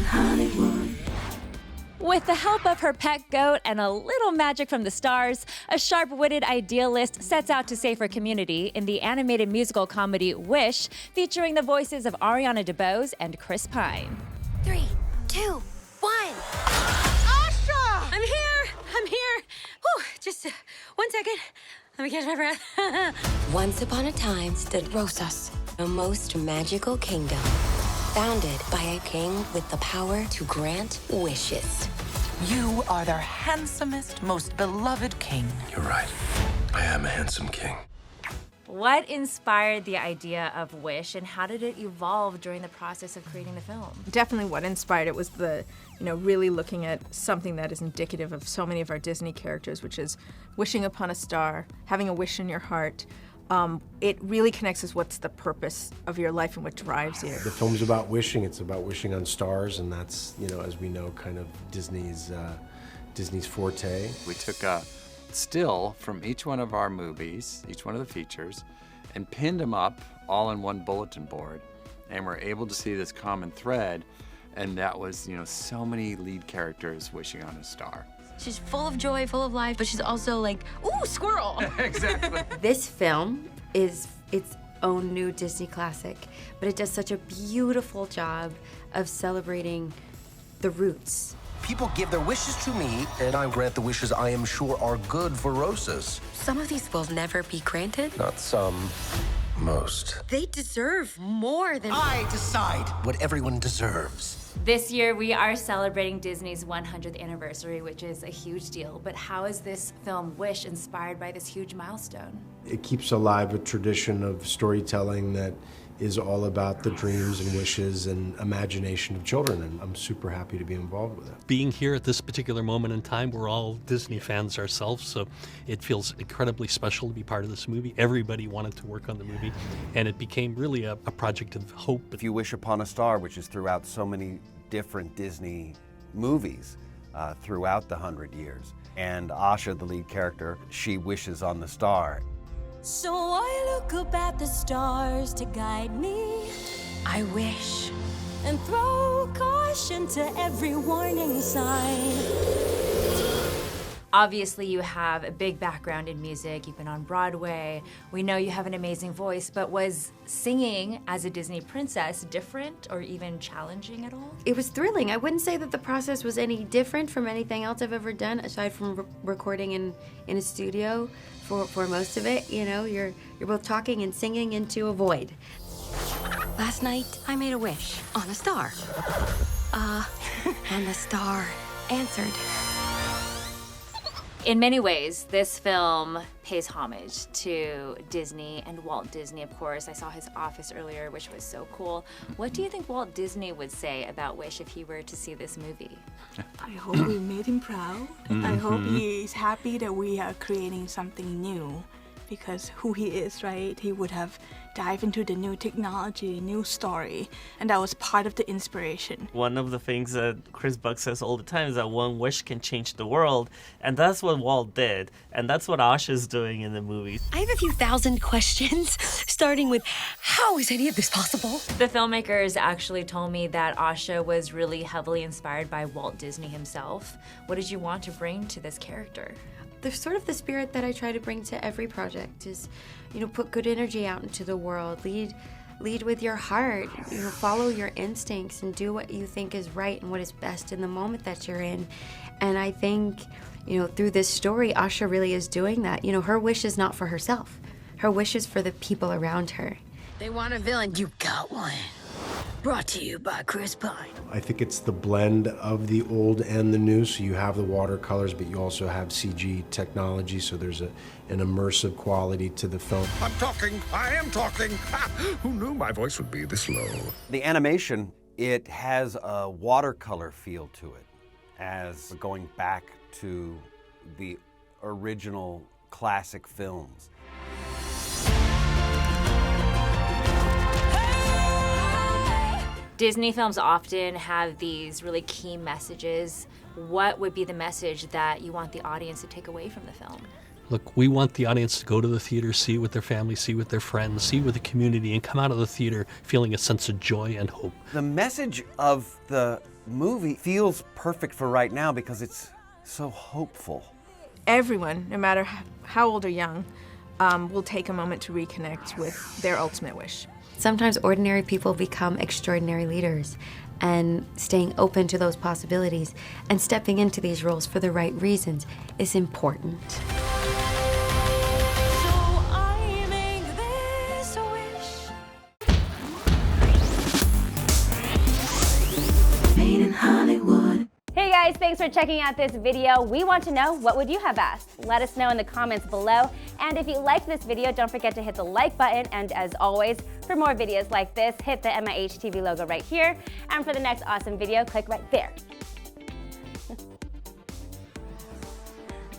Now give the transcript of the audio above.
Hollywood. With the help of her pet goat and a little magic from the stars, a sharp-witted idealist sets out to save her community in the animated musical comedy Wish, featuring the voices of Ariana DeBose and Chris Pine. 3, 2, 1. Asha! I'm here. Whew, just 1 second. Let me catch my breath. Once upon a time stood Rosas, a most magical kingdom, founded by a king with the power to grant wishes. You are their handsomest, most beloved king. You're right. I am a handsome king. What inspired the idea of Wish, and how did it evolve during the process of creating the film? Definitely what inspired it was really looking at something that is indicative of so many of our Disney characters, which is wishing upon a star, having a wish in your heart. It really connects with what's the purpose of your life and what drives you. The film's about wishing. It's about wishing on stars, and that's, as we know, kind of Disney's forte. We took a still from each one of our movies, each one of the features, and pinned them up all in one bulletin board, and we're able to see this common thread, and that was, so many lead characters wishing on a star. She's full of joy, full of life, but she's also like, ooh, squirrel. Exactly. This film is its own new Disney classic, but it does such a beautiful job of celebrating the roots. People give their wishes to me, and I grant the wishes I am sure are good for Rosas. Some of these will never be granted. Not some, most. They deserve more than... I decide what everyone deserves. This year, we are celebrating Disney's 100th anniversary, which is a huge deal. But how is this film, Wish, inspired by this huge milestone? It keeps alive a tradition of storytelling that is all about the dreams and wishes and imagination of children, and I'm super happy to be involved with it. Being here at this particular moment in time, we're all Disney fans ourselves, so it feels incredibly special to be part of this movie. Everybody wanted to work on the movie, and it became really a project of hope. If you wish upon a star, which is throughout so many different Disney movies throughout the 100 years, and Asha, the lead character, she wishes on the star. So I look up at the stars to guide me. I wish. And throw caution to every warning sign. Obviously, you have a big background in music. You've been on Broadway. We know you have an amazing voice, but was singing as a Disney princess different or even challenging at all? It was thrilling. I wouldn't say that the process was any different from anything else I've ever done, aside from recording in a studio for most of it. You're both talking and singing into a void. Last night, I made a wish on a star. And the star answered. In many ways, this film pays homage to Disney and Walt Disney, of course. I saw his office earlier, which was so cool. What do you think Walt Disney would say about Wish if he were to see this movie? I hope we made him proud. I hope he's happy that we are creating something new, because who he is, right? He would have dived into the new technology, new story, and that was part of the inspiration. One of the things that Chris Buck says all the time is that one wish can change the world, and that's what Walt did, and that's what Asha's doing in the movie. I have a few thousand questions, starting with, how is any of this possible? The filmmakers actually told me that Asha was really heavily inspired by Walt Disney himself. What did you want to bring to this character? There's sort of the spirit that I try to bring to every project is, put good energy out into the world, lead with your heart, follow your instincts and do what you think is right and what is best in the moment that you're in. And I think, through this story, Asha really is doing that. Her wish is not for herself. Her wish is for the people around her. They want a villain, you got one. Brought to you by Chris Pine. I think it's the blend of the old and the new, so you have the watercolors, but you also have CG technology, so there's an immersive quality to the film. I'm talking. I am talking. Who knew my voice would be this low? The animation, it has a watercolor feel to it, as going back to the original classic films. Disney films often have these really key messages. What would be the message that you want the audience to take away from the film? Look, we want the audience to go to the theater, see it with their family, see it with their friends, see it with the community, and come out of the theater feeling a sense of joy and hope. The message of the movie feels perfect for right now because it's so hopeful. Everyone, no matter how old or young, will take a moment to reconnect with their ultimate wish. Sometimes ordinary people become extraordinary leaders, and staying open to those possibilities and stepping into these roles for the right reasons is important. Made in Hollywood. Hey guys, thanks for checking out this video. We want to know, what would you have asked? Let us know in the comments below. And if you liked this video, don't forget to hit the like button. And as always, for more videos like this, hit the MIH TV logo right here. And for the next awesome video, click right there.